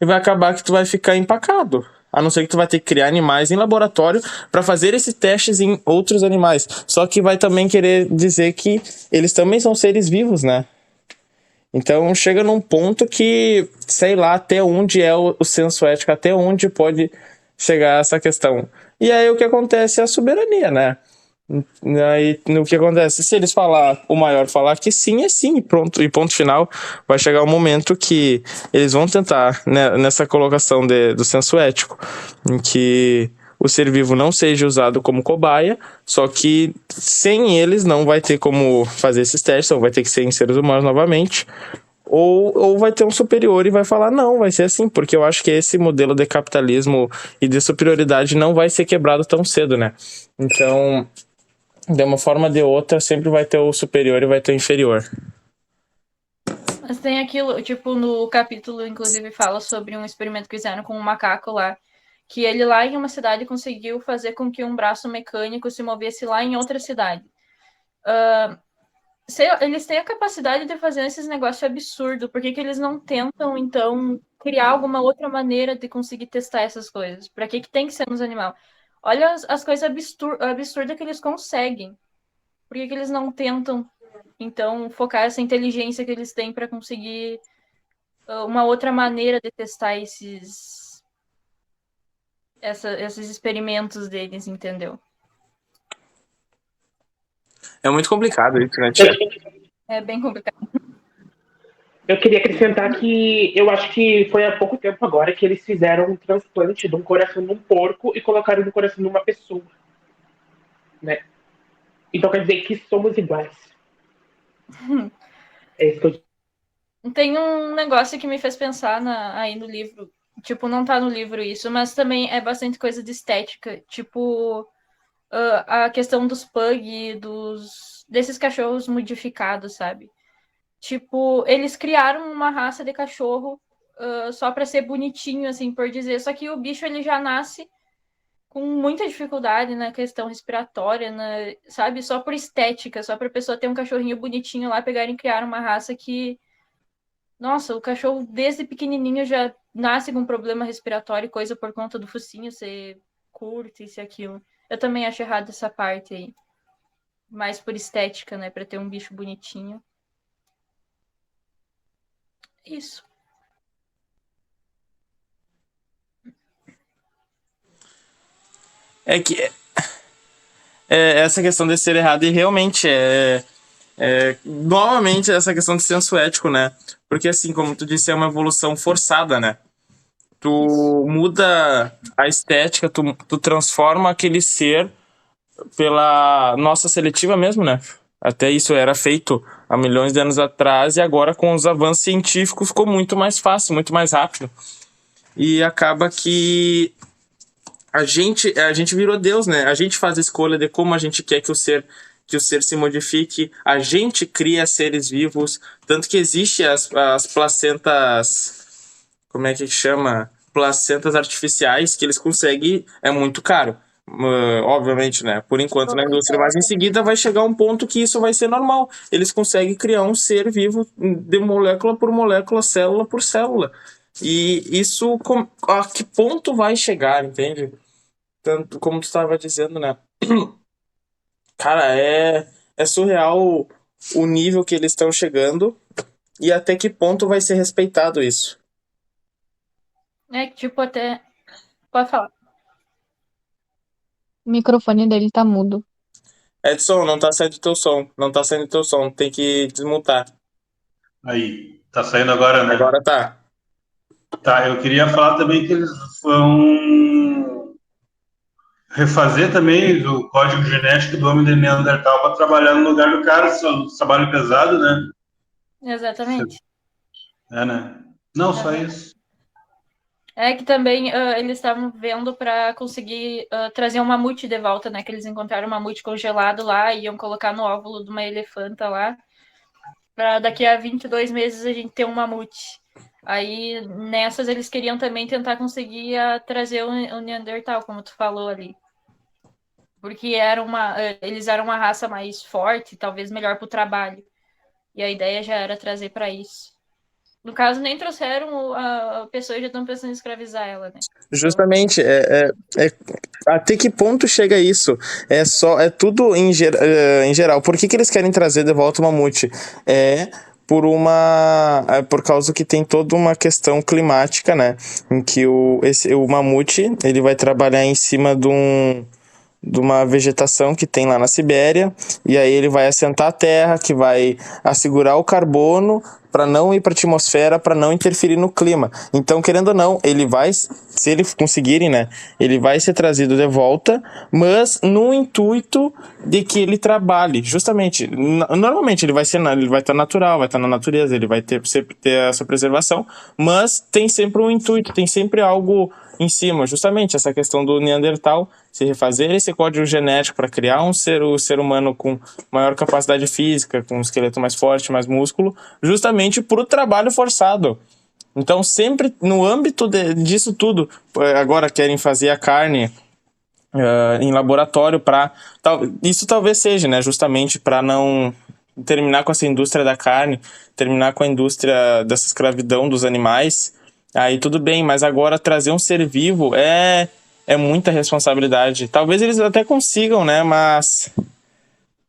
e vai acabar que tu vai ficar empacado. A não ser que tu vai ter que criar animais em laboratório para fazer esses testes em outros animais. Só que vai também querer dizer que eles também são seres vivos, né? Então chega num ponto que, sei lá, até onde é o senso ético, até onde pode chegar essa questão. E aí o que acontece é a soberania, né? Aí no que acontece? Se eles o maior falar que sim, é sim, e pronto, e ponto final, vai chegar um momento que eles vão tentar, né, nessa colocação do senso ético, em que o ser vivo não seja usado como cobaia, só que sem eles não vai ter como fazer esses testes, ou vai ter que ser em seres humanos novamente, ou vai ter um superior e vai falar, não, vai ser assim, porque eu acho que esse modelo de capitalismo e de superioridade não vai ser quebrado tão cedo, né? Então, de uma forma ou de outra, sempre vai ter o superior e vai ter o inferior. Mas tem aquilo, tipo, no capítulo, inclusive, fala sobre um experimento que fizeram com um macaco lá, que ele lá em uma cidade conseguiu fazer com que um braço mecânico se movesse lá em outra cidade. Eles têm a capacidade de fazer esses negócios absurdos, por que eles não tentam, então, criar alguma outra maneira de conseguir testar essas coisas? Pra que tem que ser nos animais? Olha as coisas absurdas que eles conseguem. Por que eles não tentam, então, focar essa inteligência que eles têm para conseguir uma outra maneira de testar esses experimentos deles, entendeu? É muito complicado isso, né, Tia? É bem complicado. Eu queria acrescentar que eu acho que foi há pouco tempo agora que eles fizeram um transplante de um coração num porco e colocaram no coração de uma pessoa, né? Então quer dizer que somos iguais. É isso que eu... Tem um negócio que me fez pensar aí no livro. Tipo, não tá no livro isso, mas também é bastante coisa de estética. Tipo, a questão dos pug, desses cachorros modificados, sabe? Tipo, eles criaram uma raça de cachorro só pra ser bonitinho, assim, por dizer. Só que o bicho, ele já nasce com muita dificuldade na questão respiratória, sabe? Só por estética, só pra pessoa ter um cachorrinho bonitinho lá, pegarem e criar uma raça que... Nossa, o cachorro desde pequenininho já nasce com problema respiratório e coisa por conta do focinho ser curto, isso e aquilo. Eu também acho errado essa parte aí. Mais por estética, né? Pra ter um bicho bonitinho. Isso. É que essa questão de ser errado e realmente novamente essa questão de senso ético, né? Porque assim, como tu disse, é uma evolução forçada, né? Tu muda a estética, tu transforma aquele ser pela nossa seletiva mesmo, né? Até isso era feito há milhões de anos atrás e agora com os avanços científicos ficou muito mais fácil, muito mais rápido. E acaba que a gente virou Deus, né? A gente faz a escolha de como a gente quer que o ser se modifique. A gente cria seres vivos. Tanto que existe as placentas... Como é que chama? placentas artificiais que eles conseguem, é muito caro. Obviamente, né? Por enquanto na indústria, mas em seguida vai chegar um ponto que isso vai ser normal. Eles conseguem criar um ser vivo de molécula por molécula, célula por célula. E isso, a que ponto vai chegar, entende? Tanto como tu estava dizendo, né? Cara, é surreal o nível que eles estão chegando e até que ponto vai ser respeitado isso. É que, tipo, até. Pode falar. O microfone dele tá mudo. Edson, não tá saindo teu som. Não tá saindo teu som. Tem que desmutar. Aí, tá saindo agora, né? Agora tá. Tá, eu queria falar também que eles vão refazer também o código genético do homem de Neandertal para trabalhar no lugar do cara, trabalho pesado, né? Exatamente. É, né? Não, só isso. É que também eles estavam vendo para conseguir trazer um mamute de volta, né? Que eles encontraram um mamute congelado lá e iam colocar no óvulo de uma elefanta lá. Para daqui a 22 meses a gente ter um mamute. Aí nessas eles queriam também tentar conseguir trazer o Neandertal, como tu falou ali. Porque eles eram uma raça mais forte, talvez melhor para o trabalho. E a ideia já era trazer para isso. No caso, nem trouxeram a pessoa e já estão pensando em escravizar ela, né? Justamente, até que ponto chega isso? É tudo em geral. Por que eles querem trazer de volta o mamute? Por causa que tem toda uma questão climática, né? Em que o mamute, ele vai trabalhar em cima de uma vegetação que tem lá na Sibéria, e aí ele vai assentar a terra, que vai assegurar o carbono para não ir para a atmosfera, para não interferir no clima. Então, querendo ou não, ele vai, se eles conseguirem, né, ele vai ser trazido de volta, mas no intuito de que ele trabalhe, justamente, normalmente ele vai estar natural, vai estar na natureza, ele vai ter essa preservação, mas tem sempre um intuito, tem sempre algo em cima, justamente essa questão do Neandertal, se refazer esse código genético para criar o ser humano com maior capacidade física, com um esqueleto mais forte, mais músculo, justamente por trabalho forçado. Então, sempre no âmbito disso tudo, agora querem fazer a carne em laboratório isso talvez seja, né, justamente para não terminar com essa indústria da carne, terminar com a indústria dessa escravidão dos animais. Aí tudo bem, mas agora trazer um ser vivo é muita responsabilidade. Talvez eles até consigam, né? Mas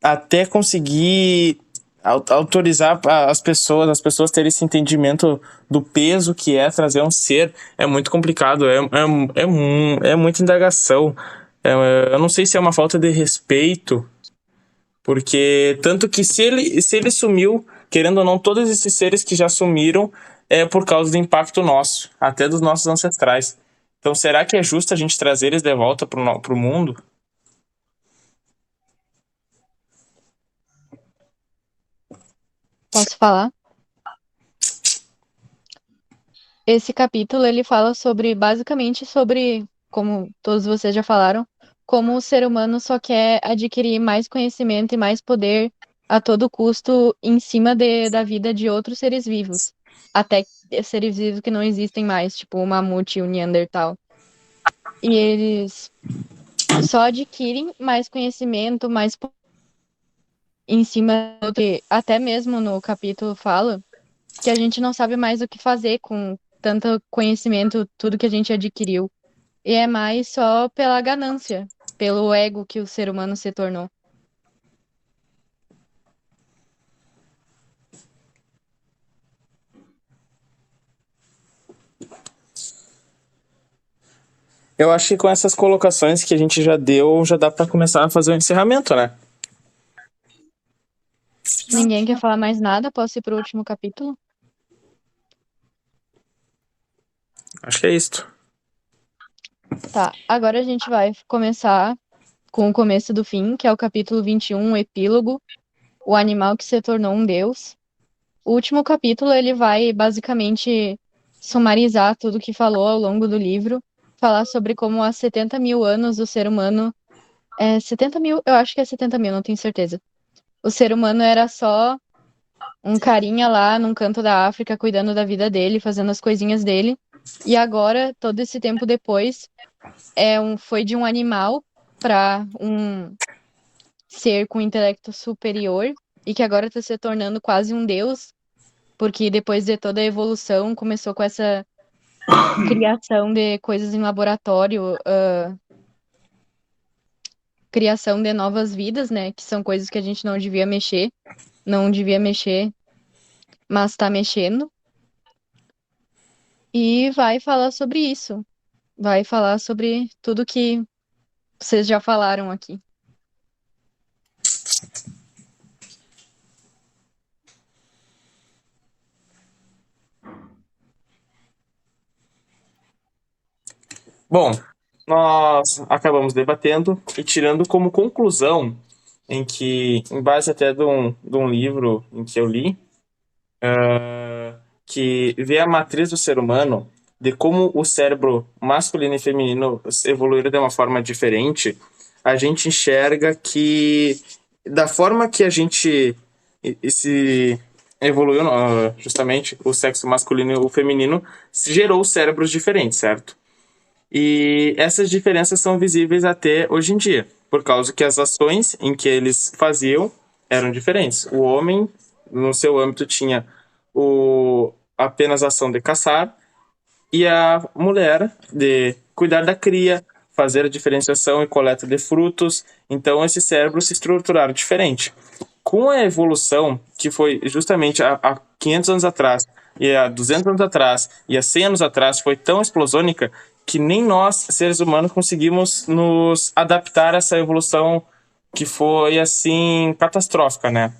até conseguir autorizar as pessoas terem esse entendimento do peso que é trazer um ser, é muito complicado, é muita indagação. Eu não sei se é uma falta de respeito, porque tanto que se ele sumiu, querendo ou não, todos esses seres que já sumiram é por causa do impacto nosso, até dos nossos ancestrais. Então, será que é justo a gente trazer eles de volta pro mundo? Posso falar? Esse capítulo ele fala basicamente sobre, como todos vocês já falaram, como o ser humano só quer adquirir mais conhecimento e mais poder a todo custo em cima da vida de outros seres vivos. Até seres vivos que não existem mais, tipo o mamute e o Neandertal. E eles só adquirem mais conhecimento, mais em cima até mesmo no capítulo fala que a gente não sabe mais o que fazer com tanto conhecimento, tudo que a gente adquiriu. E é mais só pela ganância, pelo ego que o ser humano se tornou. Eu acho que com essas colocações que a gente já deu, já dá para começar a fazer o encerramento, né? Ninguém quer falar mais nada? Posso ir pro último capítulo? Acho que é isso. Tá, agora a gente vai começar com o começo do fim, que é o capítulo 21, o epílogo, o animal que se tornou um deus. O último capítulo, ele vai basicamente sumarizar tudo que falou ao longo do livro, falar sobre como há 70 mil anos o ser humano... 70 mil? Eu acho que é 70 mil, não tenho certeza. O ser humano era só um carinha lá num canto da África, cuidando da vida dele, fazendo as coisinhas dele. E agora, todo esse tempo depois, foi de um animal para um ser com intelecto superior e que agora está se tornando quase um deus, porque depois de toda a evolução começou com essa criação de coisas em laboratório, criação de novas vidas, né? Que são coisas que a gente não devia mexer, mas tá mexendo. E vai falar sobre isso. Vai falar sobre tudo que vocês já falaram aqui. Bom, nós acabamos debatendo e tirando como conclusão em base até de um livro em que eu li, que vê a matriz do ser humano, de como o cérebro masculino e feminino evoluíram de uma forma diferente, a gente enxerga que da forma que a gente se evoluiu, justamente o sexo masculino e o feminino gerou cérebros diferentes, certo? E essas diferenças são visíveis até hoje em dia, por causa que as ações em que eles faziam eram diferentes. O homem, no seu âmbito, tinha apenas a ação de caçar, e a mulher de cuidar da cria, fazer a diferenciação e coleta de frutos. Então, esses cérebros se estruturaram diferente. Com a evolução, que foi justamente há 500 anos atrás, e há 200 anos atrás, e há 100 anos atrás, foi tão explosônica que nem nós, seres humanos, conseguimos nos adaptar a essa evolução que foi, assim, catastrófica, né?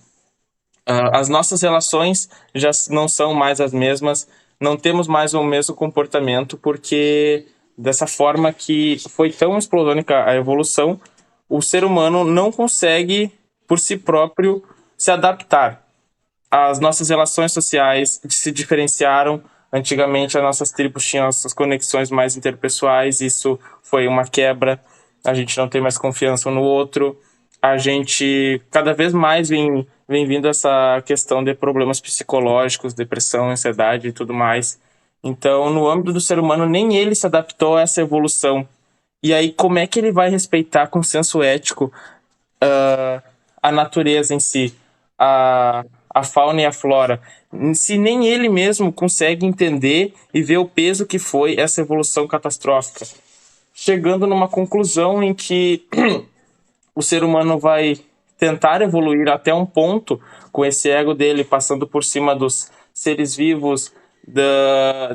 As nossas relações já não são mais as mesmas, não temos mais o mesmo comportamento, porque dessa forma que foi tão explosônica a evolução, o ser humano não consegue, por si próprio, se adaptar. As nossas relações sociais se diferenciaram. Antigamente, as nossas tribos tinham as suas conexões mais interpessoais, isso foi uma quebra, a gente não tem mais confiança um no outro, a gente cada vez mais vem vindo essa questão de problemas psicológicos, depressão, ansiedade e tudo mais. Então, no âmbito do ser humano, nem ele se adaptou a essa evolução. E aí, como é que ele vai respeitar com senso ético a natureza em si, a fauna e a flora, se nem ele mesmo consegue entender e ver o peso que foi essa evolução catastrófica? Chegando numa conclusão em que o ser humano vai tentar evoluir até um ponto, com esse ego dele passando por cima dos seres vivos,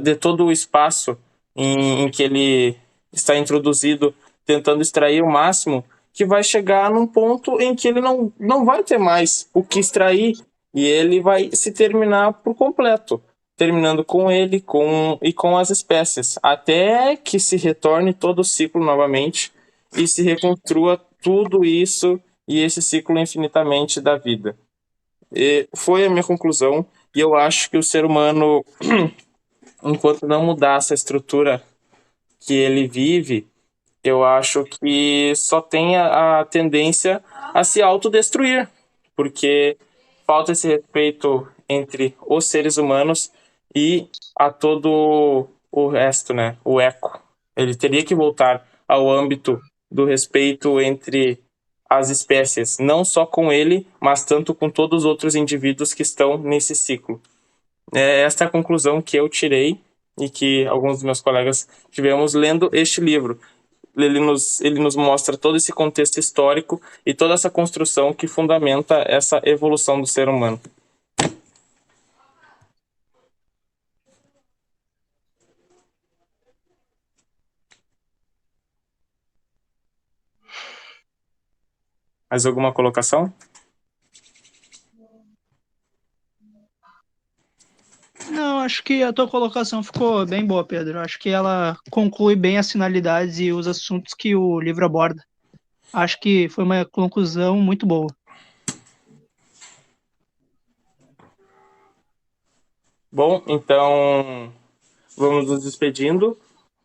de todo o espaço em que ele está introduzido, tentando extrair o máximo, que vai chegar num ponto em que ele não vai ter mais o que extrair, e ele vai se terminar por completo, terminando com ele e com as espécies, até que se retorne todo o ciclo novamente e se reconstrua tudo isso e esse ciclo infinitamente da vida. E foi a minha conclusão, e eu acho que o ser humano, enquanto não mudar essa estrutura que ele vive, eu acho que só tem a tendência a se autodestruir, porque falta esse respeito entre os seres humanos e a todo o resto, né? O eco. Ele teria que voltar ao âmbito do respeito entre as espécies, não só com ele, mas tanto com todos os outros indivíduos que estão nesse ciclo. Esta é a conclusão que eu tirei e que alguns dos meus colegas tivemos lendo este livro. Ele nos mostra todo esse contexto histórico e toda essa construção que fundamenta essa evolução do ser humano. Mais alguma colocação? Não, acho que a tua colocação ficou bem boa, Pedro. Acho que ela conclui bem as finalidades e os assuntos que o livro aborda. Acho que foi uma conclusão muito boa. Bom, então vamos nos despedindo.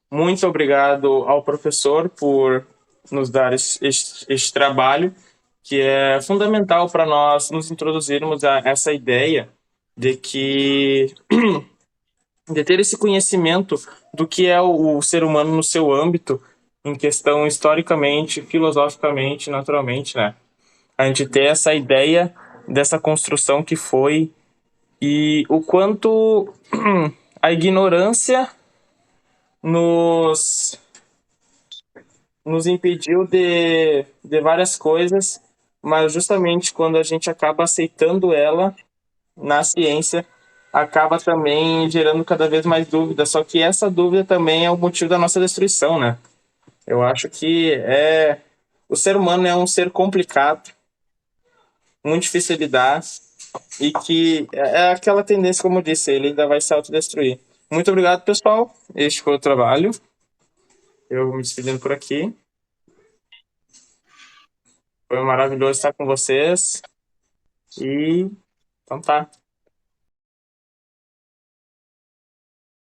Muito obrigado ao professor por nos dar este trabalho, que é fundamental para nós nos introduzirmos a essa ideia de que de ter esse conhecimento do que é o ser humano no seu âmbito, em questão historicamente, filosoficamente, naturalmente, né? A gente ter essa ideia dessa construção que foi e o quanto a ignorância nos impediu de várias coisas, mas justamente quando a gente acaba aceitando ela na ciência, acaba também gerando cada vez mais dúvidas. Só que essa dúvida também é o motivo da nossa destruição, né? Eu acho que o ser humano é um ser complicado, muito difícil de lidar, e que é aquela tendência, como eu disse, ele ainda vai se autodestruir. Muito obrigado, pessoal. Este foi o trabalho. Eu vou me despedindo por aqui. Foi maravilhoso estar com vocês. E então tá.